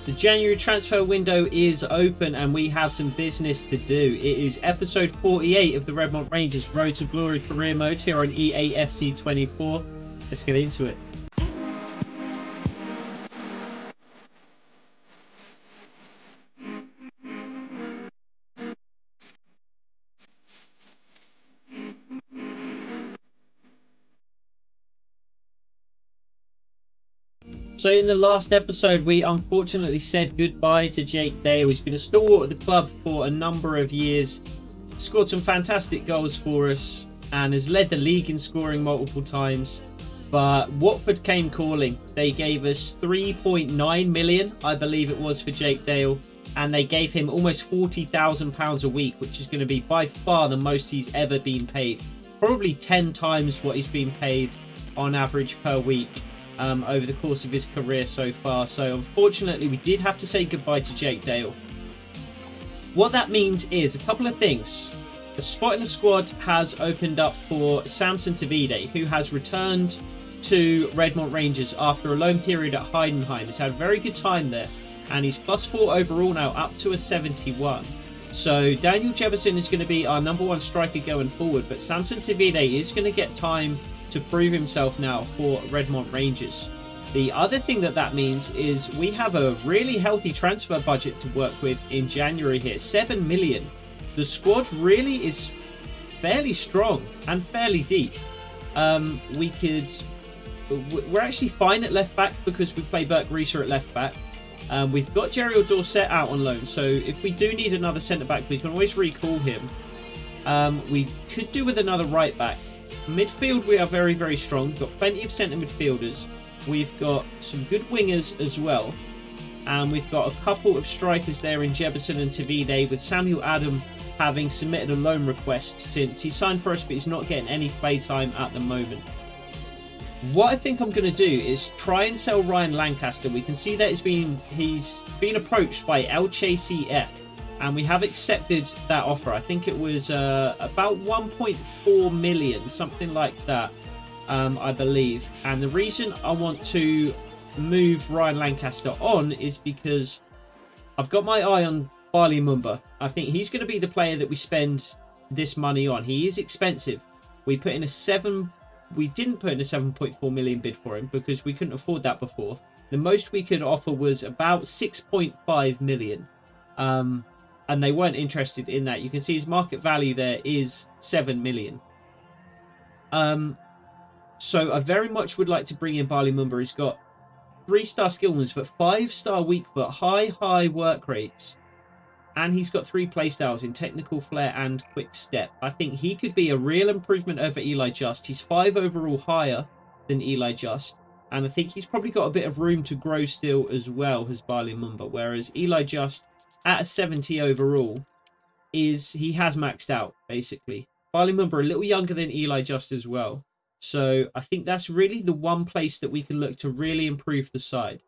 The January transfer window is open and we have some business to do. It is episode 48 of the Redmont Rangers Road to Glory career mode here on EAFC 24. Let's get into it. So in the last episode, we unfortunately said goodbye to Jake Dale. He's been a stalwart of the club for a number of years, scored some fantastic goals for us, and has led the league in scoring multiple times. But Watford came calling. They gave us 3.9 million, I believe it was, for Jake Dale, and they gave him almost £40,000 a week, which is going to be by far the most he's ever been paid. Probably 10 times what he's been paid on average per week. Over the course of his career so far. So unfortunately we did have to say goodbye to Jake Dale. What that means is a couple of things. The spot in the squad has opened up for Samson Tavide, who has returned to Redmont Rangers after a loan period at Heidenheim. He's had a very good time there and he's +4 overall now, up to a 71. So Daniel Jefferson is going to be our #1 striker going forward, but Samson Tavide is going to get time to prove himself now for Redmont Rangers. The other thing that means is we have a really healthy transfer budget to work with in January here, 7 million. The squad really is fairly strong and fairly deep. We're actually fine at left back because we play Burke Reeser at left back. We've got Jerry Dorset out on loan, so if we do need another centre back, we can always recall him. We could do with another right back. Midfield, we are very, very strong. We've got plenty of centre midfielders. We've got some good wingers as well. And we've got a couple of strikers there in Jefferson and Tavide, with Samuel Adam having submitted a loan request since he signed for us, but he's not getting any playtime at the moment. What I think I'm going to do is try and sell Ryan Lancaster. We can see that he's been approached by LCF. And we have accepted that offer. I think it was about 1.4 million, something like that, I believe. And the reason I want to move Ryan Lancaster on is because I've got my eye on Barley Mumba. I think he's going to be the player that we spend this money on. He is expensive. We didn't put in a 7.4 million bid for him because we couldn't afford that before. The most we could offer was about 6.5 million. And they weren't interested in that. You can see his market value there is 7 million. So I very much would like to bring in Barley Mumba. He's got 3-star skillness, but 5-star weak foot, high work rates. And he's got 3 playstyles in technical flair and quick step. I think he could be a real improvement over Eli Just. He's 5 overall higher than Eli Just. And I think he's probably got a bit of room to grow still as well as Barley Mumba. Whereas Eli Just, at a 70 overall, he has maxed out, basically. Barley Mumba a little younger than Eli Just as well. So I think that's really the one place that we can look to really improve the side.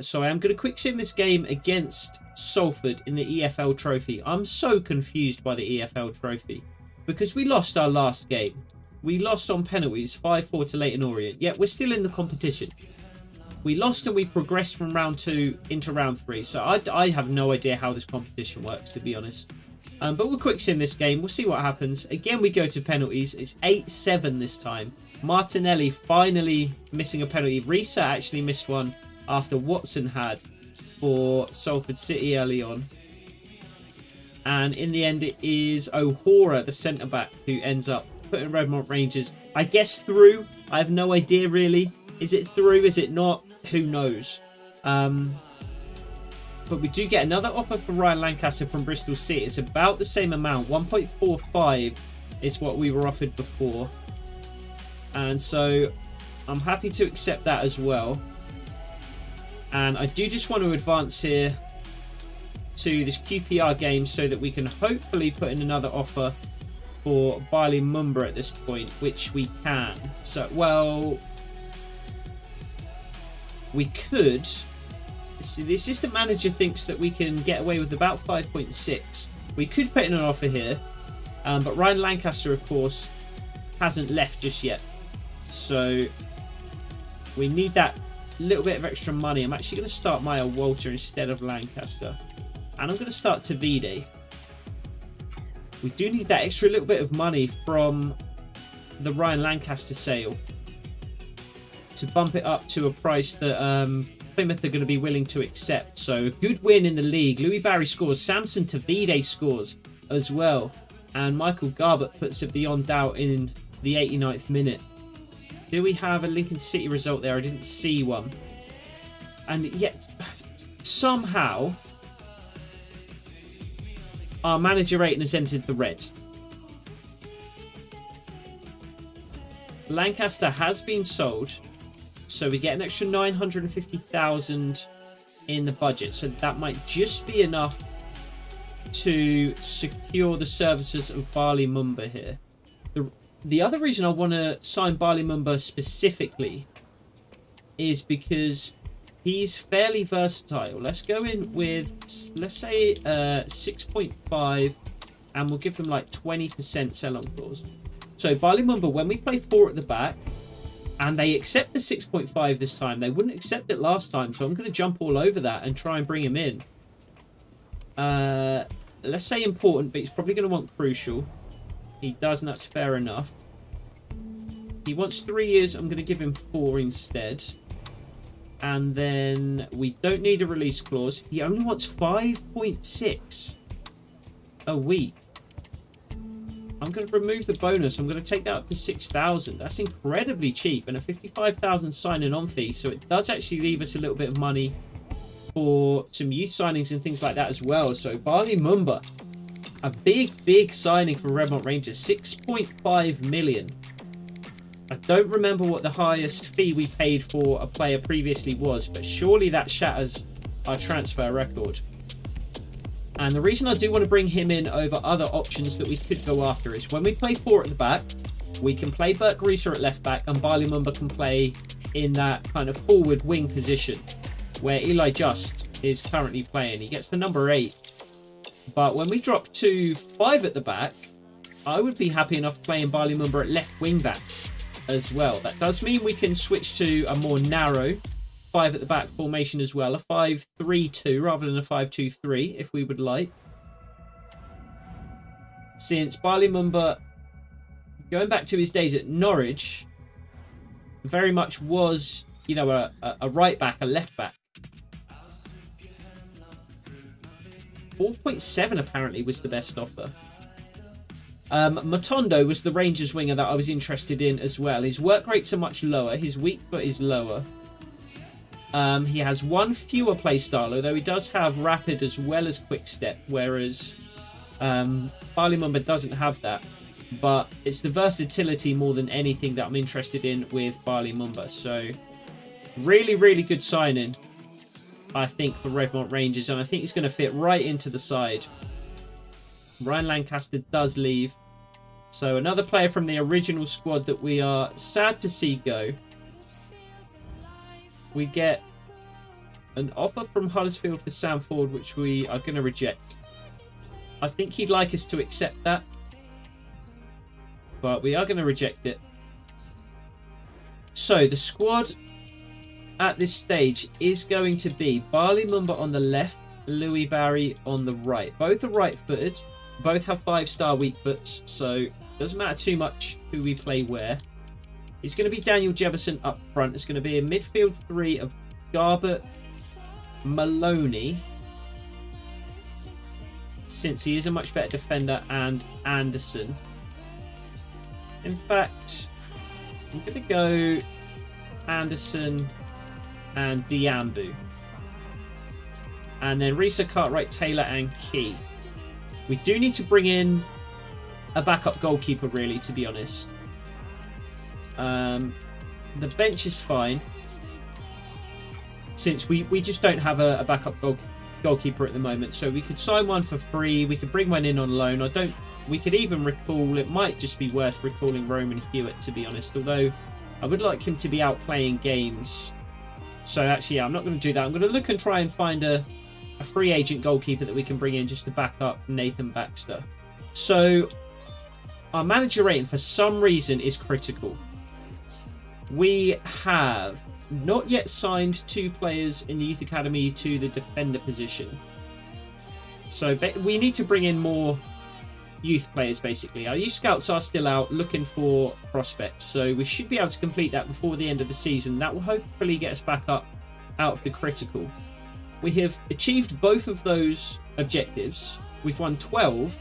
So I am going to quick sim this game against Salford in the EFL Trophy. I'm so confused by the EFL Trophy because we lost our last game. We lost on penalties, 5-4 to Leyton Orient, yet we're still in the competition. We lost and we progressed from round 2 into round 3. So I have no idea how this competition works, to be honest. But we'll quick sim this game. We'll see what happens. Again, we go to penalties. It's 8-7 this time. Martinelli finally missing a penalty. Risa actually missed one after Watson had for Salford City early on. And in the end, it is O'Hara, the centre-back, who ends up putting Redmont Rangers, I guess, through. I have no idea, really. Is it through? Is it not? Who knows? But we do get another offer for Ryan Lancaster from Bristol City. It's about the same amount. 1.45 is what we were offered before. And so I'm happy to accept that as well. And I do just want to advance here to this QPR game so that we can hopefully put in another offer for Barley Mumba at this point, which we can. So, well, we could. See, the assistant manager thinks that we can get away with about 5.6. We could put in an offer here, but Ryan Lancaster, of course, hasn't left just yet. So we need that little bit of extra money, I'm actually going to start Maya Walter instead of Lancaster. And I'm going to start Tavide. We do need that extra little bit of money from the Ryan Lancaster sale to bump it up to a price that Plymouth are going to be willing to accept. So a good win in the league. Louis Barry scores. Samson Tavide scores as well. And Michael Garbutt puts it beyond doubt in the 89th minute. Do we have a Lincoln City result there? I didn't see one. And yet, somehow, our manager rating has entered the red. Lancaster has been sold, so we get an extra 950,000 in the budget. So that might just be enough to secure the services of Barley Mumba here. The other reason I want to sign Barley Mumba specifically is because he's fairly versatile. Let's go in with, let's say, 6.5, and we'll give them like 20% sell-on clause. So Barley Mumba, when we play 4 at the back, and they accept the 6.5 this time, they wouldn't accept it last time, so I'm going to jump all over that and try and bring him in. Let's say important, but he's probably going to want crucial. He does, and that's fair enough. He wants 3 years. I'm going to give him 4 instead. And then we don't need a release clause. He only wants 5.6 a week. I'm going to remove the bonus. I'm going to take that up to 6,000. That's incredibly cheap, and a 55,000 signing on fee. So it does actually leave us a little bit of money for some youth signings and things like that as well. So Barley Mumba, a big signing for Redmont Rangers. 6.5 million. I don't remember what the highest fee we paid for a player previously was, but surely that shatters our transfer record. And the reason I do want to bring him in over other options that we could go after is when we play 4 at the back, we can play Burke Reeser at left back, and Barley Mumba can play in that kind of forward wing position where Eli Just is currently playing. He gets the number 8. But when we drop to 5 at the back, I would be happy enough playing Barley Mumba at left wing back as well. That does mean we can switch to a more narrow 5 at the back formation as well, a 5-3-2 rather than a 5-2-3 if we would like. Since Barley Mumba, going back to his days at Norwich, very much was, you know, a right back, a left back. 4.7 apparently was the best offer. Matondo was the Rangers winger that I was interested in as well. His work rates are much lower. His weak foot is lower. He has 1 fewer play style, although he does have rapid as well as quick step, whereas Barley Mumba doesn't have that. But it's the versatility more than anything that I'm interested in with Barley Mumba. So really good signing, I think, for Redmont Rangers, and I think he's going to fit right into the side. Ryan Lancaster does leave. So another player from the original squad that we are sad to see go. We get an offer from Huddersfield for Sam Ford, which we are going to reject. I think he'd like us to accept that, but we are going to reject it. So the squad at this stage is going to be Barley Mumba on the left, Louis Barry on the right. Both are right-footed. Both have 5-star weak foots, so it doesn't matter too much who we play where. It's going to be Daniel Jefferson up front. It's going to be a midfield 3 of Garbutt, Maloney, since he is a much better defender, and Anderson. In fact, I'm going to go Anderson and Diambu. And then Risa, Cartwright, Taylor and Key. We do need to bring in a backup goalkeeper, really, to be honest. The bench is fine, since we just don't have a backup goalkeeper at the moment. So we could sign one for free. We could bring one in on loan. We could even recall. It might just be worth recalling Roman Hewitt, to be honest. Although I would like him to be out playing games. So actually, yeah, I'm not going to do that. I'm going to look and try and find a free agent goalkeeper that we can bring in just to back up Nathan Baxter. So our manager rating for some reason is critical. We have not yet signed 2 players in the youth academy to the defender position. So we need to bring in more youth players, basically. Our youth scouts are still out looking for prospects, so we should be able to complete that before the end of the season. That will hopefully get us back up out of the critical. We have achieved both of those objectives. We've won 12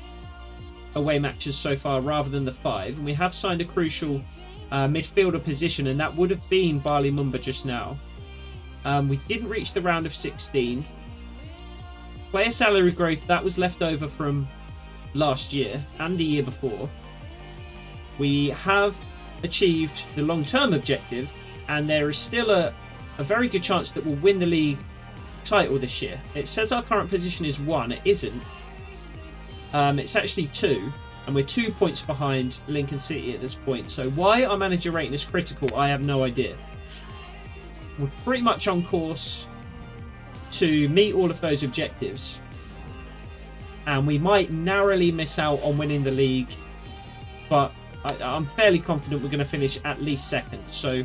away matches so far rather than the 5, and we have signed a crucial midfielder position, and that would have been Bali Mumba just now. We didn't reach the round of 16. Player salary growth, that was left over from last year and the year before. We have achieved the long-term objective, and there is still a very good chance that we'll win the league title this year. It says our current position is 1. It isn't. It's actually 2, and we're 2 points behind Lincoln City at this point. So why our manager rating is critical, I have no idea. We're pretty much on course to meet all of those objectives, and we might narrowly miss out on winning the league, but I'm fairly confident we're going to finish at least 2nd. So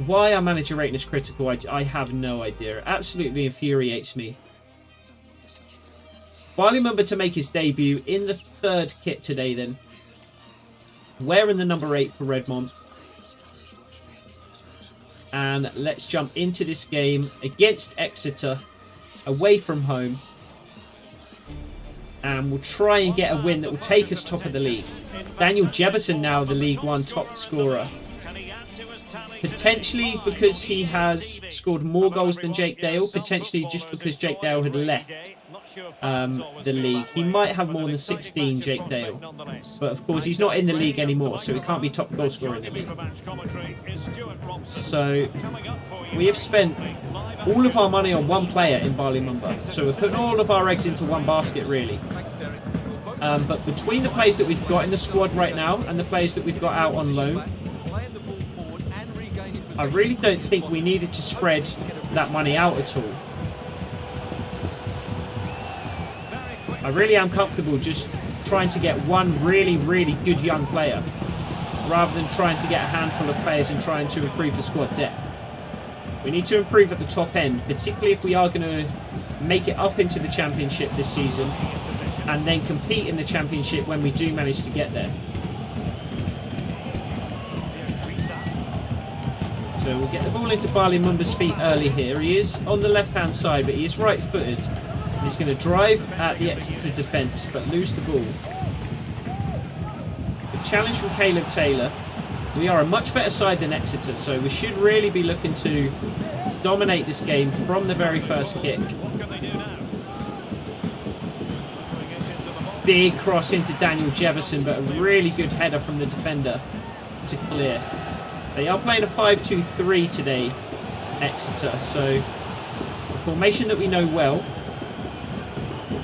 why our manager rating is critical, I have no idea. It absolutely infuriates me. Bali Mumba to make his debut in the 3rd kit today then, wearing the number 8 for Redmont. And let's jump into this game against Exeter, away from home. And we'll try and get a win that will take us top of the league. Daniel Jefferson now the League One top scorer. Potentially because he has scored more goals than Jake Dale. Potentially just because Jake Dale had left the league. He might have more than 16, Jake Dale. But of course he's not in the league anymore, so he can't be top goal scorer in the league. So we have spent all of our money on one player in Bali Mumba. So we're putting all of our eggs into one basket, really. But between the players that we've got in the squad right now and the players that we've got out on loan, I really don't think we needed to spread that money out at all. I really am comfortable just trying to get one really, really good young player rather than trying to get a handful of players and trying to improve the squad depth. We need to improve at the top end, particularly if we are going to make it up into the Championship this season and then compete in the Championship when we do manage to get there. So we'll get the ball into Bali Mumba's feet early here. He is on the left-hand side, but he is right-footed. He's going to drive at the Exeter defence, but lose the ball. The challenge from Caleb Taylor. We are a much better side than Exeter, so we should really be looking to dominate this game from the very first kick. Big cross into Daniel Jefferson, but a really good header from the defender to clear. They are playing a 5-2-3 today, Exeter, so a formation that we know well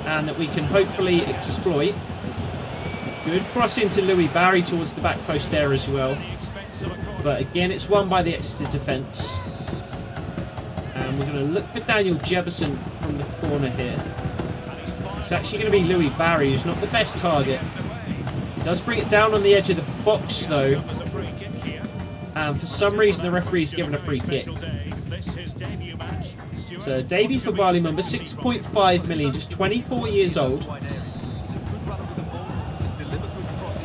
and that we can hopefully exploit. Good cross into Louis Barry towards the back post there as well. But again, it's won by the Exeter defence. And we're going to look for Daniel Jefferson from the corner here. It's actually going to be Louis Barry, who's not the best target. He does bring it down on the edge of the box though. And for some reason the referee's given a free kick. So debut for Bali Mumba, 6.5 million, just 24 years old.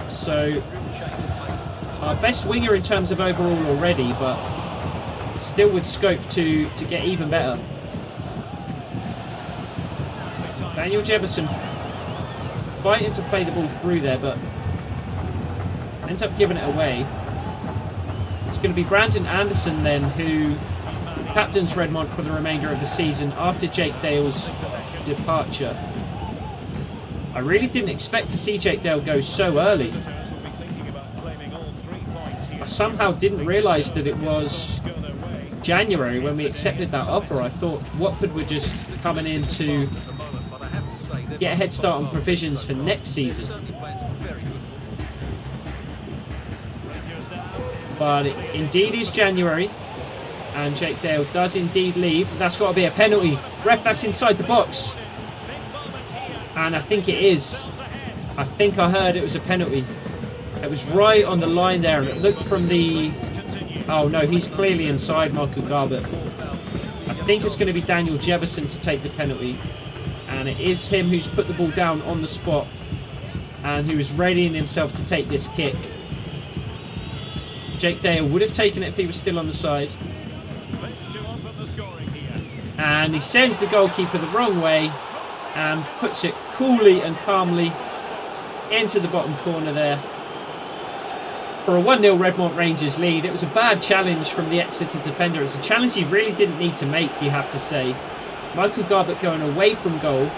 So our best winger in terms of overall already, but still with scope to get even better. Daniel Jefferson fighting to play the ball through there, but ends up giving it away. It's going to be Brandon Anderson then, who captains Redmont for the remainder of the season after Jake Dale's departure. I really didn't expect to see Jake Dale go so early. I somehow didn't realise that it was January when we accepted that offer. I thought Watford were just coming in to get a head start on provisions for next season. But it indeed is January, and Jake Dale does indeed leave. That's got to be a penalty. Ref, that's inside the box. And I think it is. I think I heard it was a penalty. It was right on the line there, and it looked from the Oh no, he's clearly inside Michael Garbett. I think it's going to be Daniel Jefferson to take the penalty. And it is him who's put the ball down on the spot and who is readying himself to take this kick. Jake Dale would have taken it if he was still on the side. And he sends the goalkeeper the wrong way and puts it coolly and calmly into the bottom corner there. For a 1-0 Redmont Rangers lead. It was a bad challenge from the Exeter defender. It's a challenge he really didn't need to make, you have to say. Michael Garbett going away from goal.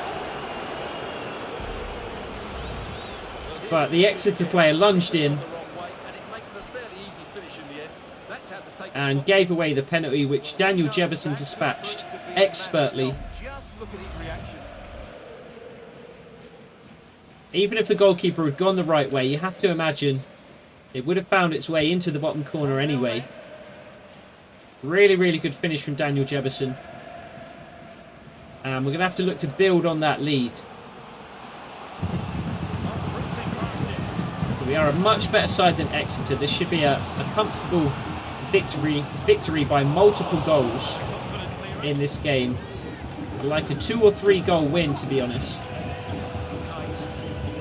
But the Exeter player lunged in and gave away the penalty, which Daniel Jefferson dispatched expertly. Even if the goalkeeper had gone the right way, you have to imagine it would have found its way into the bottom corner anyway. Really, really good finish from Daniel Jefferson. And we're going to have to look to build on that lead. We are a much better side than Exeter. This should be a comfortable victory by multiple goals in this game. I'd like a 2 or 3 goal win, to be honest.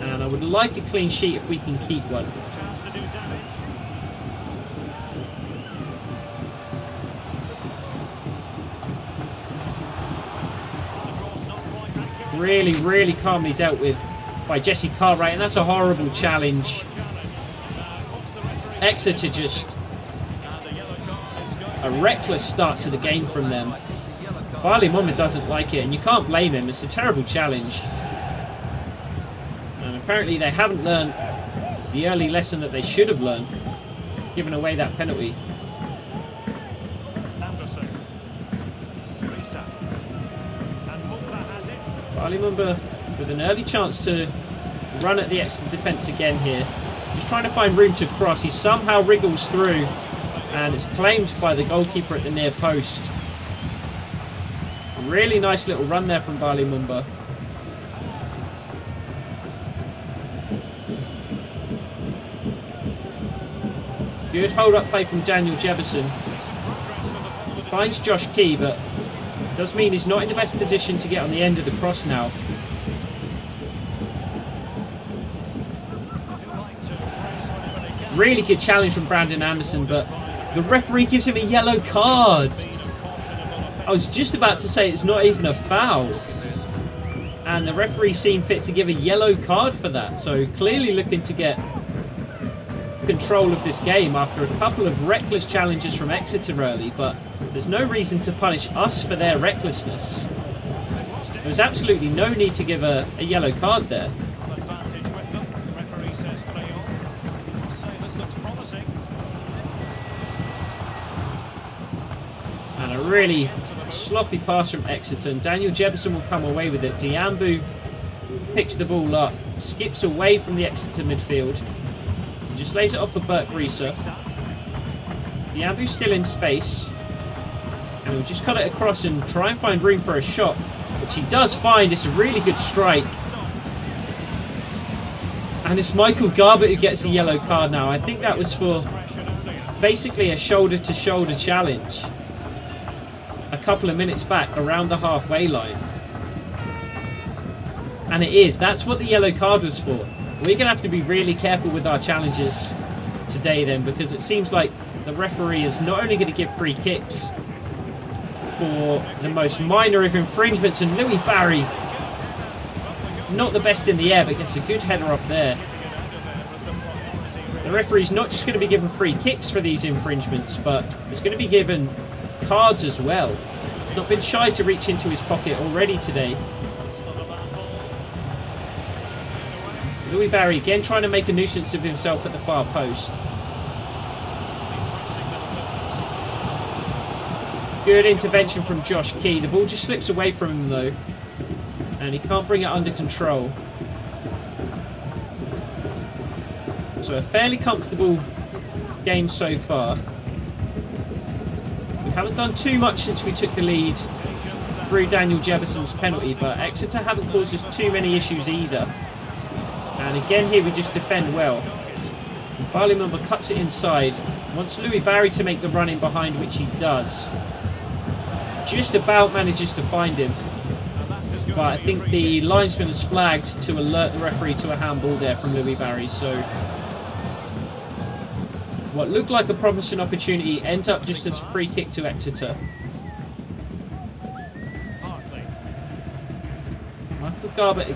And I would like a clean sheet if we can keep one. Really, really calmly dealt with by Jesse Cartwright, and that's a horrible challenge. Exeter just a reckless start to the game from them. Barley Mumba doesn't like it, and you can't blame him. It's a terrible challenge. And apparently they haven't learned the early lesson that they should have learned, giving away that penalty. Barley Mumba with an early chance to run at the Exeter defence again here. Just trying to find room to cross. He somehow wriggles through and it's claimed by the goalkeeper at the near post. A really nice little run there from Barley Mumba. Good hold-up play from Daniel Jefferson. Finds Josh Key, but does mean he's not in the best position to get on the end of the cross now. Really good challenge from Brandon Anderson, but the referee gives him a yellow card. I was just about to say it's not even a foul. And the referee seemed fit to give a yellow card for that. So clearly looking to get control of this game after a couple of reckless challenges from Exeter early. But there's no reason to punish us for their recklessness. There was absolutely no need to give a yellow card there. And a really sloppy pass from Exeter, and Daniel Jefferson will come away with it. Diambu picks the ball up, skips away from the Exeter midfield, and just lays it off for Bert Grieser. Diambu's still in space, and he'll just cut it across and try and find room for a shot, which he does find. It's a really good strike. And it's Michael Garbett who gets a yellow card now. I think that was for basically a shoulder-to-shoulder challenge a couple of minutes back around the halfway line. And it is. That's what the yellow card was for. We're going to have to be really careful with our challenges today then, because it seems like the referee is not only going to give free kicks for the most minor of infringements, and Louis Barry, not the best in the air, but gets a good header off there. The referee's not just going to be given free kicks for these infringements, but he's going to be given cards as well. He's not been shy to reach into his pocket already today. Louis Barry again trying to make a nuisance of himself at the far post. Good intervention from Josh Key. The ball just slips away from him though, and he can't bring it under control. So a fairly comfortable game so far. We haven't done too much since we took the lead through Daniel Jefferson's penalty, but Exeter haven't caused us too many issues either. And again here we just defend well. Barley Mumba cuts it inside. Wants Louis Barry to make the run in behind, which he does. Just about manages to find him. But I think the linesman has flagged to alert the referee to a handball there from Louis Barry. So what looked like a promising opportunity ends up just as a free kick to Exeter. Michael Garber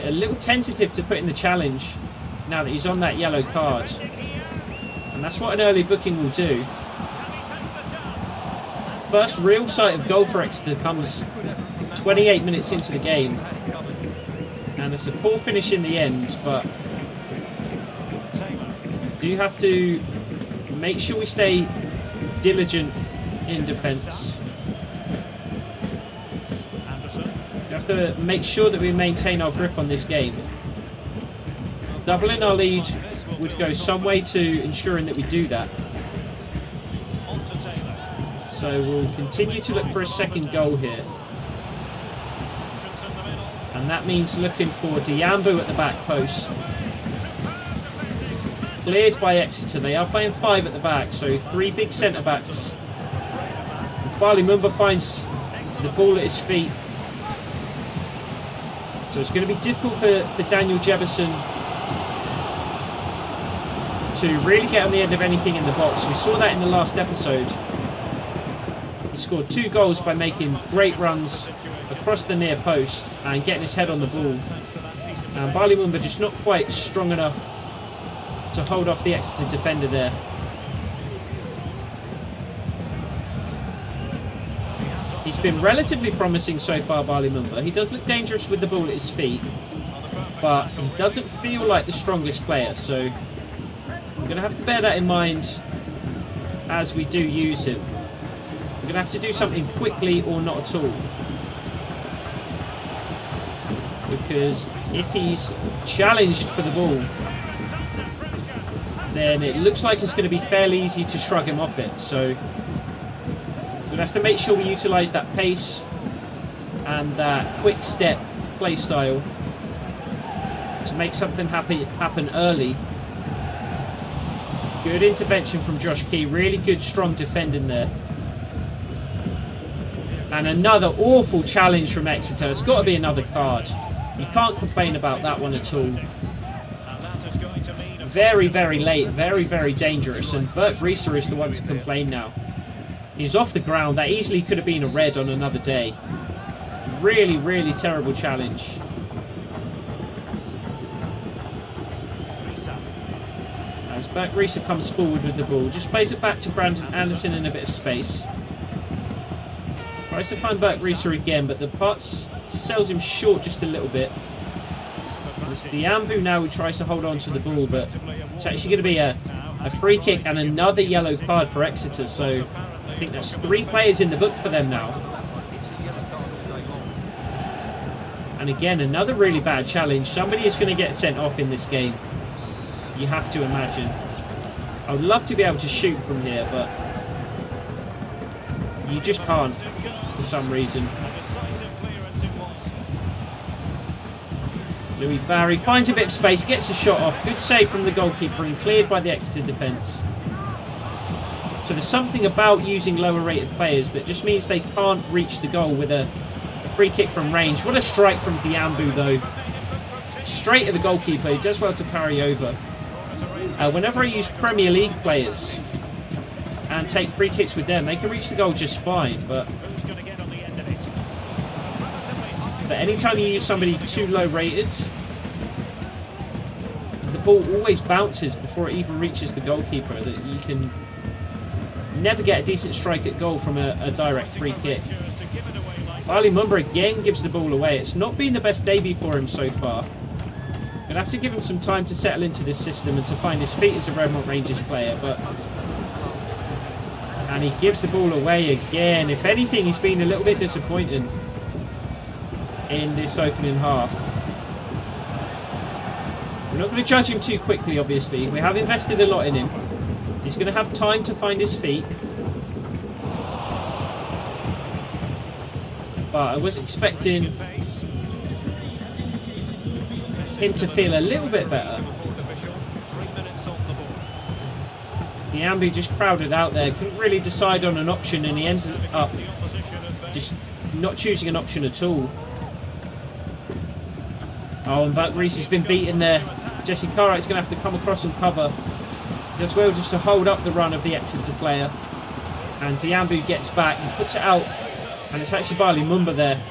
a little tentative to put in the challenge now that he's on that yellow card. And that's what an early booking will do. First real sight of goal for Exeter comes 28 minutes into the game. And it's a poor finish in the end, but do have to make sure we stay diligent in defence. We have to make sure that we maintain our grip on this game. Doubling our lead would go some way to ensuring that we do that. So we'll continue to look for a second goal here. And that means looking for Diambu at the back post. Cleared by Exeter. They are playing 5 at the back, so 3 big centre-backs. Bali Mumba finds the ball at his feet. So it's going to be difficult for Daniel Jefferson to really get on the end of anything in the box. We saw that in the last episode. He scored 2 goals by making great runs across the near post and getting his head on the ball. And Bali Mumba just not quite strong enough to hold off the Exeter defender there. He's been relatively promising so far, Bali Mumba. He does look dangerous with the ball at his feet, but he doesn't feel like the strongest player, so we're going to have to bear that in mind as we do use him. We're going to have to do something quickly or not at all. Because if he's challenged for the ball, then it looks like it's going to be fairly easy to shrug him off it. So we're going to have to make sure we utilise that pace and that quick step play style to make something happen early. Good intervention from Josh Key. Really good, strong defending there. And another awful challenge from Exeter. It's got to be another card. You can't complain about that one at all. Very, very late. Very, very dangerous. And Burke Reeser is the one to complain now. He's off the ground. That easily could have been a red on another day. Really, really terrible challenge. As Burke Reeser comes forward with the ball. Just plays it back to Brandon Anderson in a bit of space. Tries to find Burke Reeser again, but the pass sells him short just a little bit. And it's Diambu now who tries to hold on to the ball, but it's actually going to be a free kick and another yellow card for Exeter. So I think that's 3 players in the book for them now. And again, another really bad challenge. Somebody is going to get sent off in this game. You have to imagine. I would love to be able to shoot from here, but you just can't for some reason. Louis Barry finds a bit of space, gets a shot off. Good save from the goalkeeper and cleared by the Exeter defence. So there's something about using lower rated players that just means they can't reach the goal with a free kick from range. What a strike from Diambu though. Straight at the goalkeeper. He does well to parry over. Whenever I use Premier League players and take free kicks with them, they can reach the goal just fine, but anytime you use somebody too low rated, the ball always bounces before it even reaches the goalkeeper. That you can never get a decent strike at goal from a direct free kick. Bali Mumba again gives the ball away. It's not been the best debut for him so far. Gonna have to give him some time to settle into this system and to find his feet as a Redmont Rangers player, and he gives the ball away again. If anything, he's been a little bit disappointing in this opening half. We're not going to judge him too quickly, obviously. We have invested a lot in him. He's going to have time to find his feet. But I was expecting him to feel a little bit better. Diambu just crowded out there, couldn't really decide on an option, and he ended up just not choosing an option at all. Oh, and Buck Reese has been beaten there. Jesse Cartwright's going to have to come across and cover. Does well just to hold up the run of the Exeter player. And Diambu gets back and puts it out. And it's actually Bali Mumba there.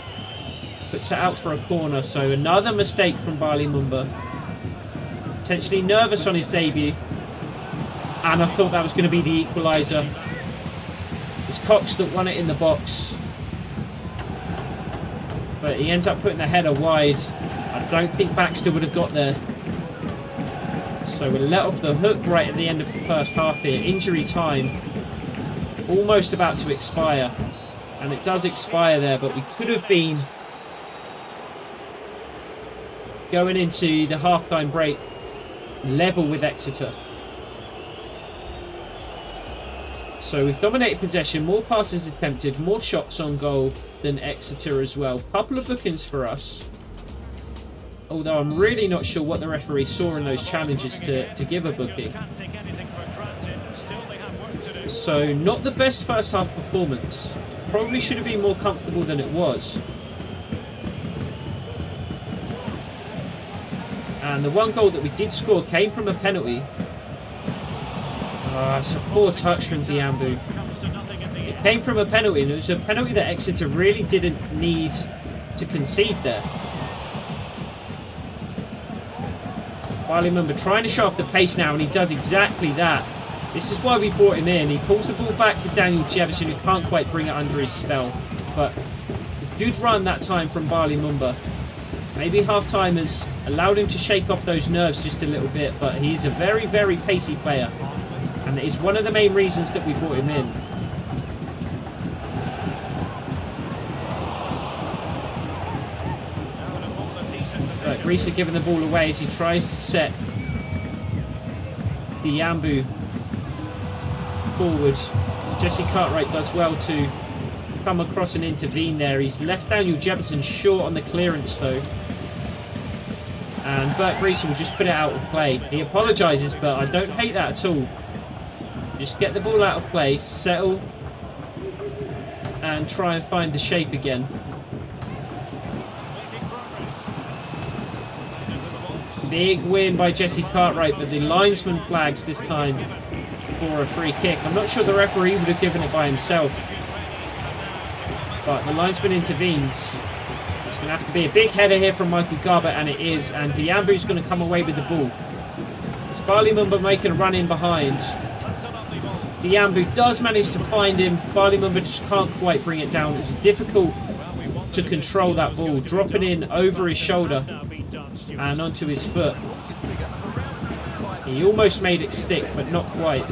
Puts it out for a corner. So another mistake from Bali Mumba. Potentially nervous on his debut. And I thought that was going to be the equaliser. It's Cox that won it in the box. But he ends up putting the header wide. I don't think Baxter would have got there. So we're let off the hook right at the end of the first half here. Injury time. Almost about to expire. And it does expire there, but we could have been going into the half-time break level with Exeter. So we've dominated possession, more passes attempted, more shots on goal than Exeter as well. Couple of bookings for us. Although I'm really not sure what the referee saw in those challenges to give a booking. So not the best first half performance. Probably should have been more comfortable than it was. And the one goal that we did score came from a penalty. It's a poor touch from Diambu. It came from a penalty, and it was a penalty that Exeter really didn't need to concede there. Bali Mumba trying to show off the pace now, and he does exactly that. This is why we brought him in. He pulls the ball back to Daniel Jefferson, who can't quite bring it under his spell. But a good run that time from Bali Mumba. Maybe half-time has allowed him to shake off those nerves just a little bit, but he's a very, very pacey player. And it's one of the main reasons that we brought him in. But Reese giving the ball away as he tries to set Diambu forward. Jesse Cartwright does well to come across and intervene there. He's left Daniel Jefferson short on the clearance though. And Burke Reese will just put it out of play. He apologises, but I don't hate that at all. Just get the ball out of play, settle, and try and find the shape again. Big win by Jesse Cartwright, but the linesman flags this time for a free kick. I'm not sure the referee would have given it by himself, but the linesman intervenes. It's going to have to be a big header here from Michael Garbutt, and it is. And Diambu's going to come away with the ball. It's Bali Mumba making a run in behind. Diambu does manage to find him. Bali Mumba just can't quite bring it down. It's difficult to control that ball. Dropping in over his shoulder and onto his foot. He almost made it stick, but not quite.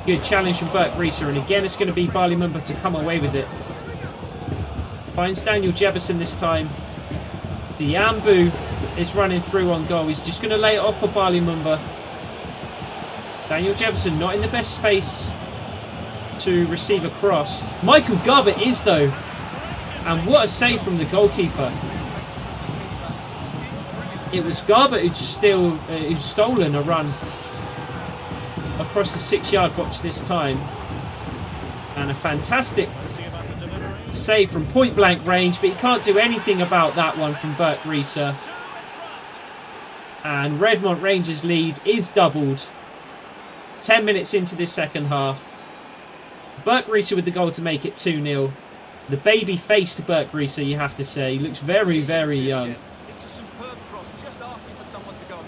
Good challenge from Burke Reese, and again it's going to be Bali Mumba to come away with it. Finds Daniel Jefferson this time. Diambu is running through on goal. He's just going to lay it off for Bali Mumba. Daniel Jefferson not in the best space to receive a cross. Michael Garbutt is though. And what a save from the goalkeeper. It was Garbutt who'd stolen a run across the 6-yard box this time. And a fantastic save from point blank range, but he can't do anything about that one from Burke Reese. And Redmont Rangers lead is doubled. 10 minutes into this second half. Burke Reese with the goal to make it 2-0. The baby-faced Burke Reese, you have to say. He looks very, very young.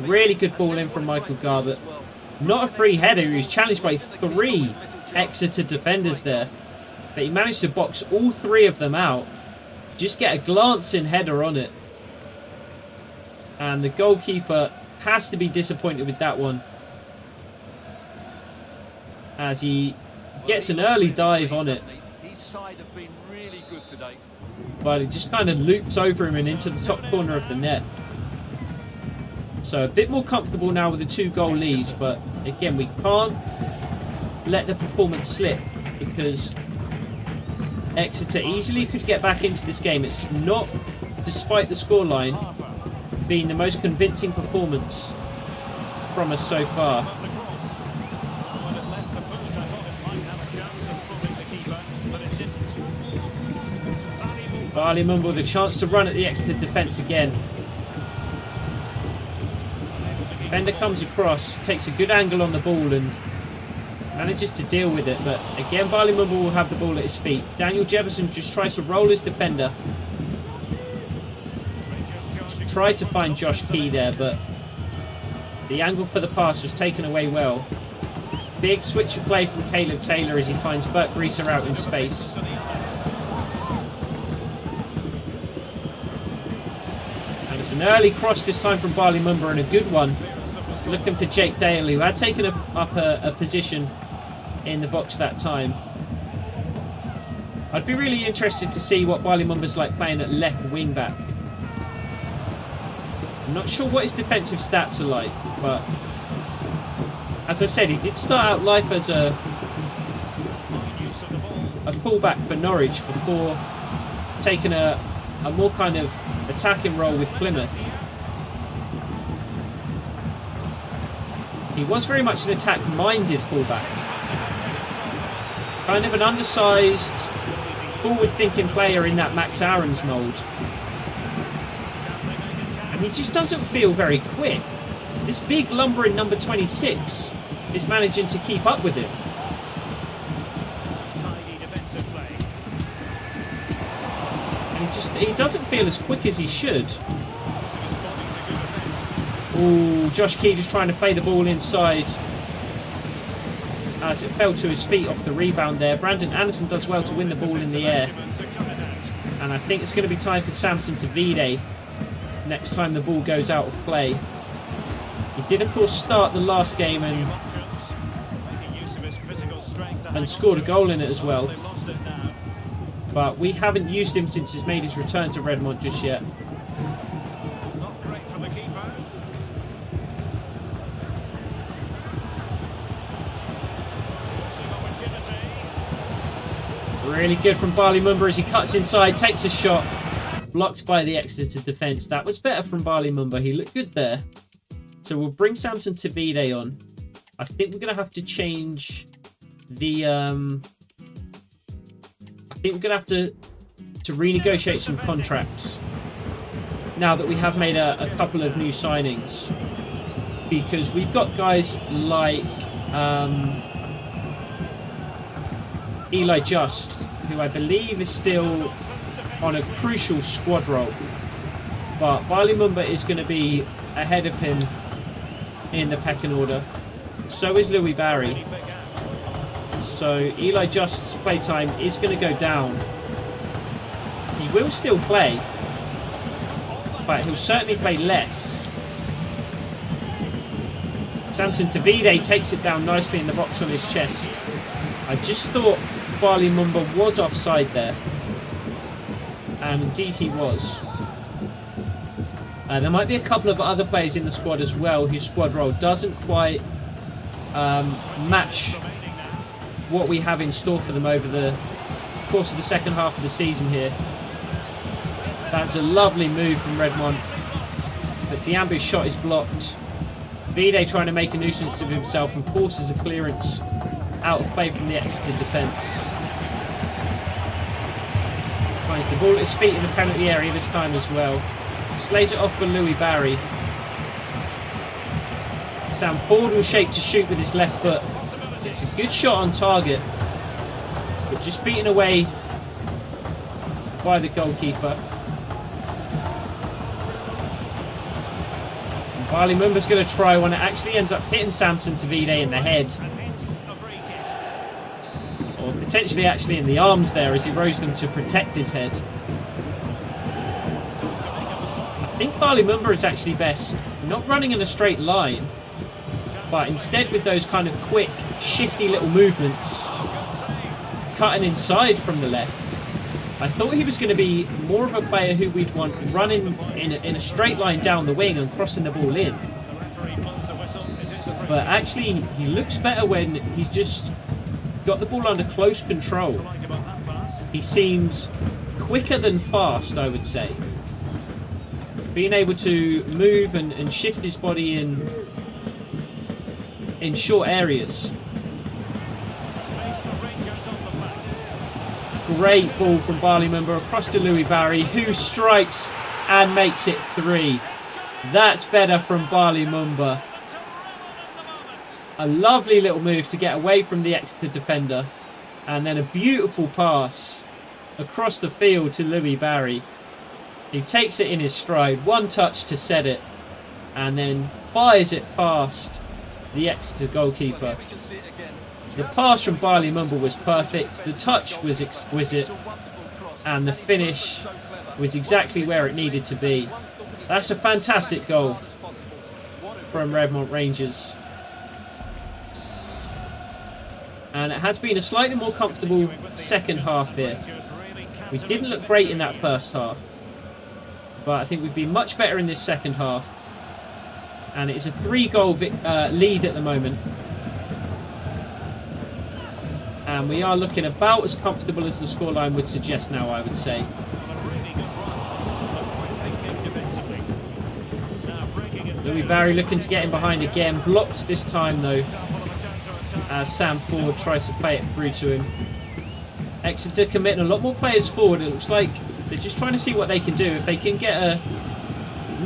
Really good ball in from Michael Garbutt. Not a free header. He was challenged by 3 Exeter defenders there. But he managed to box all 3 of them out. Just get a glancing header on it. And the goalkeeper has to be disappointed with that one, as he gets an early dive on it. But it just kind of loops over him and into the top corner of the net. So a bit more comfortable now with a 2-goal lead, but again we can't let the performance slip, because Exeter easily could get back into this game. It's not, despite the scoreline, been the most convincing performance from us so far. Bali Mumba with a chance to run at the Exeter defence again. Defender comes across, takes a good angle on the ball and manages to deal with it, but again Bali Mumba will have the ball at his feet. Daniel Jefferson just tries to roll his defender. Just tried to find Josh Key there, but the angle for the pass was taken away well. Big switch of play from Caleb Taylor as he finds Bert Greaser out in space. And it's an early cross this time from Bali Mumba and a good one. Looking for Jake Dale, who had taken up a position in the box that time. I'd be really interested to see what Bali Mumba's like playing at left wing back. I'm not sure what his defensive stats are like, but as I said, he did start out life as a fullback for Norwich before taking a more kind of attacking role with Plymouth. He was very much an attack-minded fullback. Kind of an undersized, forward-thinking player in that Max Aarons mould. And he just doesn't feel very quick. This big lumbering number 26 is managing to keep up with him. And he doesn't feel as quick as he should. Ooh, Josh Key just trying to play the ball inside as it fell to his feet off the rebound there. Brandon Anderson does well to win the ball in the air. And I think it's going to be time for Samson Tavide next time the ball goes out of play. He did, of course, start the last game and scored a goal in it as well. But we haven't used him since he's made his return to Redmont just yet. Really good from Bali Mumba as he cuts inside, takes a shot, blocked by the Exeter defence. That was better from Bali Mumba. He looked good there. So we'll bring Samson Tavide on. I think we're going to have to change the... I think we're going to have to renegotiate some contracts now that we have made a couple of new signings. Because we've got guys like Eli Just, who I believe is still on a crucial squad role. But Bali Mumba is going to be ahead of him in the pecking order. So is Louis Barry. So Eli Just's playtime is going to go down. He will still play, but he'll certainly play less. Samson Tavide takes it down nicely in the box on his chest. I just thought Bali Mumba was offside there. And indeed he was. There might be a couple of other players in the squad as well whose squad role doesn't quite match what we have in store for them over the course of the second half of the season here. That's a lovely move from Redmont, but Diambu's shot is blocked. Vide trying to make a nuisance of himself and forces a clearance out of play from the Exeter defence. Finds the ball at his feet in the penalty area this time as well. Slays it off for Louis Barry. Sam Ford will shape to shoot with his left foot. Gets a good shot on target, but just beaten away by the goalkeeper. And Bali Mumba's going to try one. It actually ends up hitting Samson Tavide in the head. Or potentially actually in the arms there as he rose them to protect his head. I think Bali Mumba is actually best not running in a straight line, but instead with those kind of quick, shifty little movements, cutting inside from the left. I thought he was going to be more of a player who we'd want running in a straight line down the wing and crossing the ball in. But actually, he looks better when he's just got the ball under close control. He seems quicker than fast, I would say. Being able to move and shift his body in short areas. great ball from Barley Mumba across to Louis Barry, who strikes and makes it 3. That's better from Barley Mumba. A lovely little move to get away from the Exeter defender. And then a beautiful pass across the field to Louis Barry. He takes it in his stride. One touch to set it. And then fires it past the Exeter goalkeeper. The pass from Barley Mumba was perfect. The touch was exquisite. And the finish was exactly where it needed to be. That's a fantastic goal from Redmont Rangers. And it has been a slightly more comfortable second half here. We didn't look great in that first half, but I think we've been much better in this second half. And it is a 3-goal lead at the moment. And we are looking about as comfortable as the scoreline would suggest now, I would say. Louis Barry looking to get in behind again. Blocked this time though, as Sam Ford tries to play it through to him. Exeter committing a lot more players forward. It looks like they're just trying to see what they can do. If they can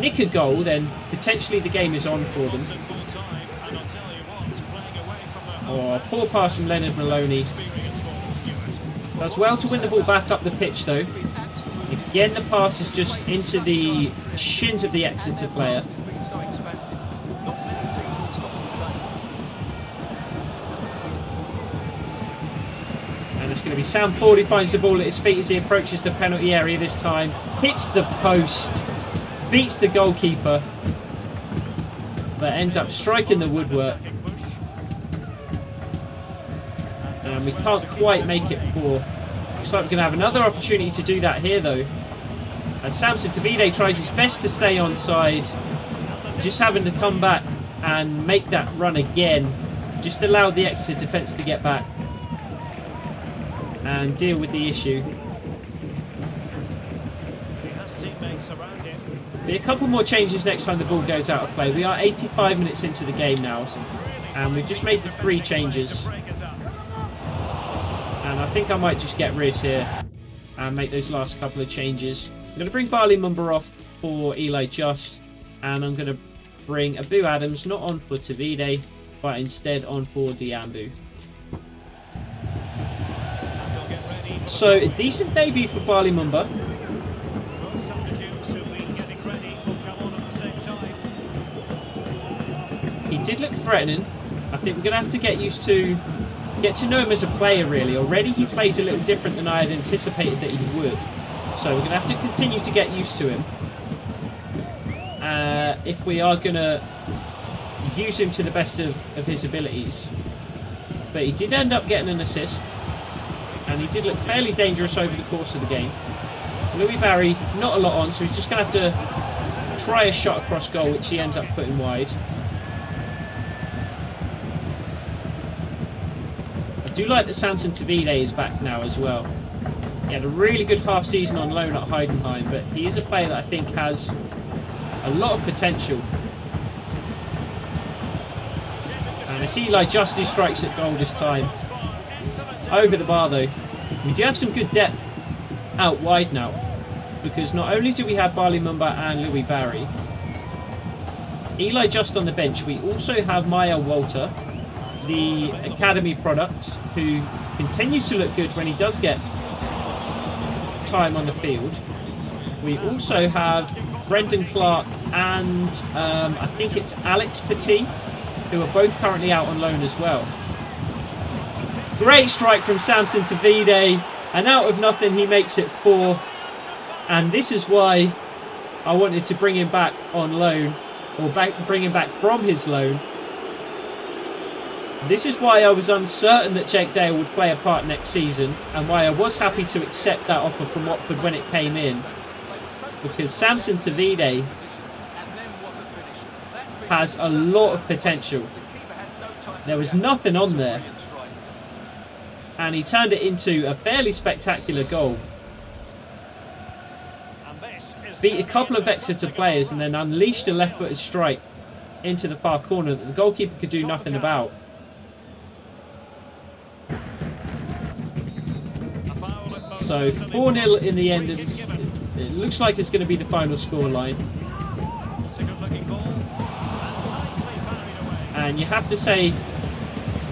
nick a goal, then potentially the game is on for them. Oh, poor pass from Leonard Maloney. Does well to win the ball back up the pitch though. Again, the pass is just into the shins of the Exeter player. It's going to be Sam Ford who finds the ball at his feet as he approaches the penalty area this time. Hits the post. Beats the goalkeeper. But ends up striking the woodwork. And we can't quite make it 4. Looks like we're going to have another opportunity to do that here though. As Samson Tavide tries his best to stay onside. Just having to come back and make that run again. Just allowed the Exeter defence to get back and deal with the issue. Be a couple more changes next time the ball goes out of play. We are 85 minutes into the game now, and we've just made the 3 changes. And I think I might just get Riz here and make those last couple of changes. I'm going to bring Barley Mumba off for Eli Just, and I'm going to bring Abu Adams not on for Tavide, but instead on for Diambu. So, a decent debut for Barley Mumba. He did look threatening. I think we're going to have to get to know him as a player really. Already he plays a little different than I had anticipated that he would. So we're going to have to continue to get used to him. If we are going to use him to the best of his abilities. But he did end up getting an assist. And he did look fairly dangerous over the course of the game. Louis Barry, not a lot on, so he's just going to have to try a shot across goal, which he ends up putting wide. I do like that Samson Tavide is back now as well. He had a really good half season on loan at Heidenheim, but he is a player that I think has a lot of potential. And it's Eli Just who strikes at goal this time. Over the bar though. We do have some good depth out wide now, because not only do we have Barley Mumba and Louis Barry, Eli Just on the bench, we also have Maya Walter, the academy product, who continues to look good when he does get time on the field. We also have Brendan Clark and I think it's Alex Petit, who are both currently out on loan as well. Great strike from Samson Tavide, and out of nothing he makes it 4. And this is why I wanted to bring him back on loan, or bring him back from his loan. This is why I was uncertain that Jake Dale would play a part next season, and why I was happy to accept that offer from Watford when it came in. Because Samson Tavide has a lot of potential. There was nothing on there. And he turned it into a fairly spectacular goal. Beat a couple of Exeter players and then unleashed a left-footed strike into the far corner that the goalkeeper could do nothing about. So 4-0 in the end. It looks like it's going to be the final scoreline. And you have to say,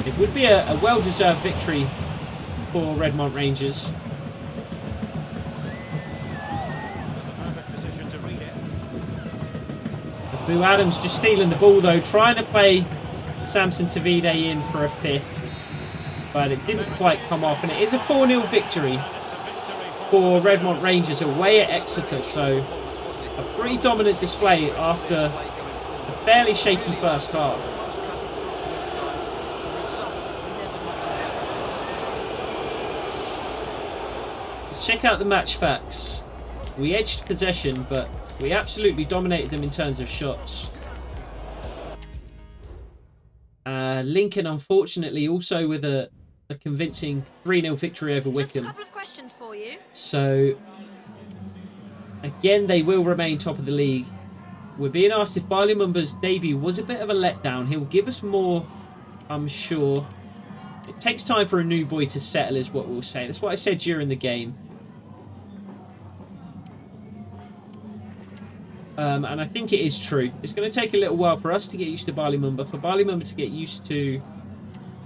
it would be a well-deserved victory for Redmont Rangers. Boo Adams just stealing the ball though, trying to play Samson Tavide in for a fifth, but it didn't quite come off, and it is a 4-0 victory for Redmont Rangers away at Exeter. So a pretty dominant display after a fairly shaky first half. Let's check out the match facts. We edged possession, but we absolutely dominated them in terms of shots. Lincoln, unfortunately, also with a convincing 3-0 victory over Wickham. Just a couple of questions for you. So, again, they will remain top of the league. We're being asked if Barley Mumba's debut was a bit of a letdown. He'll give us more, I'm sure. It takes time for a new boy to settle, is what we'll say. That's what I said during the game. And I think it is true. It's going to take a little while for us to get used to Barley Mumba, for Barley Mumba to get used to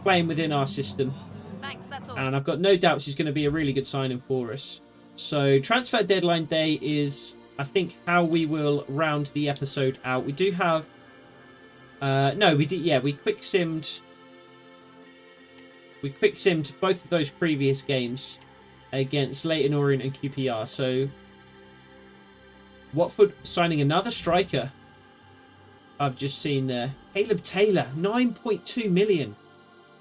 playing within our system. Thanks, that's all. And I've got no doubts he's going to be a really good signing for us. So transfer deadline day is, I think, how we will round the episode out. We do have... no, we did. Yeah, we quick simmed both of those previous games against Leyton Orient and QPR. So Watford signing another striker. I've just seen there. Caleb Taylor, 9.2 million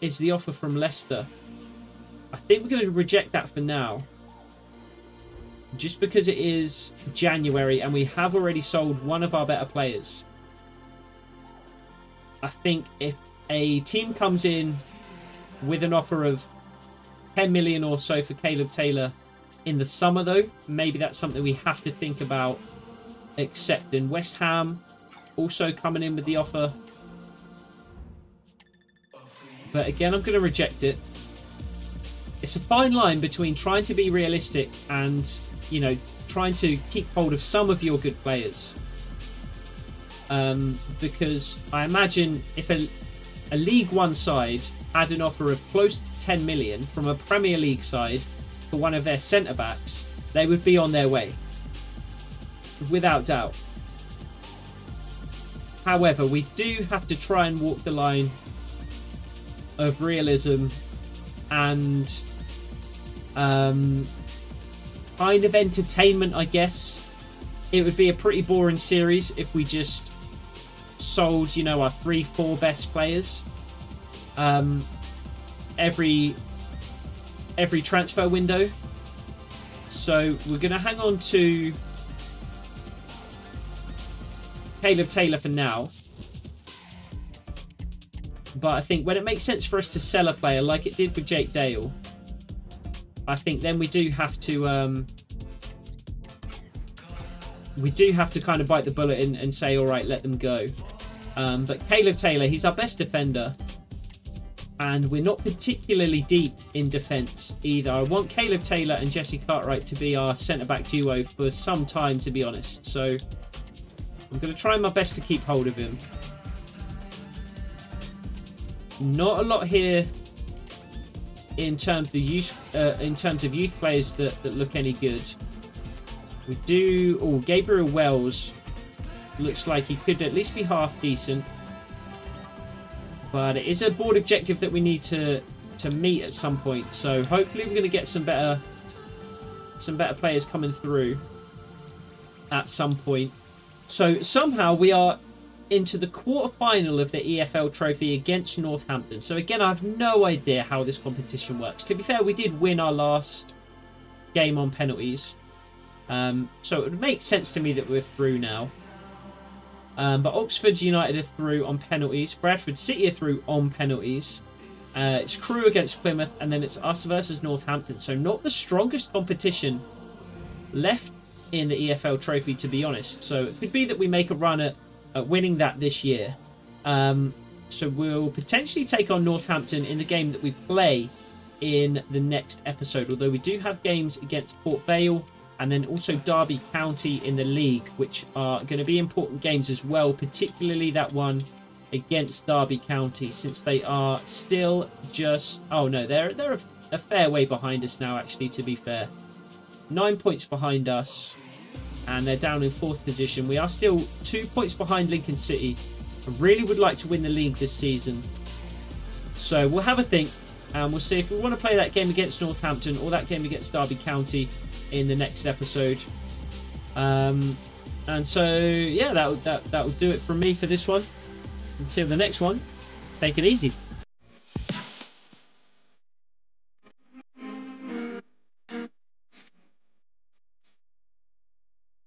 is the offer from Leicester. I think we're going to reject that for now, just because it is January and we have already sold one of our better players. I think if a team comes in with an offer of 10 million or so for Caleb Taylor in the summer, though, maybe that's something we have to think about accepting. West Ham also coming in with the offer, but again, I'm going to reject it. It's a fine line between trying to be realistic and, you know, trying to keep hold of some of your good players. Because I imagine if a League One side had an offer of close to 10 million from a Premier League side for one of their centre-backs, they would be on their way, without doubt. However, we do have to try and walk the line of realism and kind of entertainment, I guess. It would be a pretty boring series if we just sold, you know, our 3-4 best players every transfer window. So we're going to hang on to Caleb Taylor for now, but I think when it makes sense for us to sell a player like it did with Jake Dale, I think then we do have to kind of bite the bullet and say, all right, let them go. But Caleb Taylor, he's our best defender, and we're not particularly deep in defence either. I want Caleb Taylor and Jesse Cartwright to be our centre-back duo for some time, to be honest. So I'm going to try my best to keep hold of him. Not a lot here in terms of youth players that look any good. We do. Oh, Gabriel Wells looks like he could at least be half decent, but it is a board objective that we need to meet at some point. So hopefully we're going to get some better players coming through at some point. So somehow we are into the quarter-final of the EFL Trophy against Northampton. So again, I have no idea how this competition works. To be fair, we did win our last game on penalties. So it would make sense to me that we're through now. But Oxford United are through on penalties. Bradford City are through on penalties. It's Crewe against Plymouth, and then it's us versus Northampton. So not the strongest competition left in the EFL Trophy, to be honest. So it could be that we make a run at winning that this year. So we'll potentially take on Northampton in the game that we play in the next episode. Although we do have games against Port Vale and then also Derby County in the league, which are going to be important games as well, particularly that one against Derby County, since they are still just... Oh no, they're a fair way behind us now, actually, to be fair. 9 points behind us, and they're down in 4th position. We are still 2 points behind Lincoln City. I really would like to win the league this season. So we'll have a think, and we'll see if we want to play that game against Northampton or that game against Derby County in the next episode. And so, yeah, that will do it from me for this one. Until the next one, take it easy.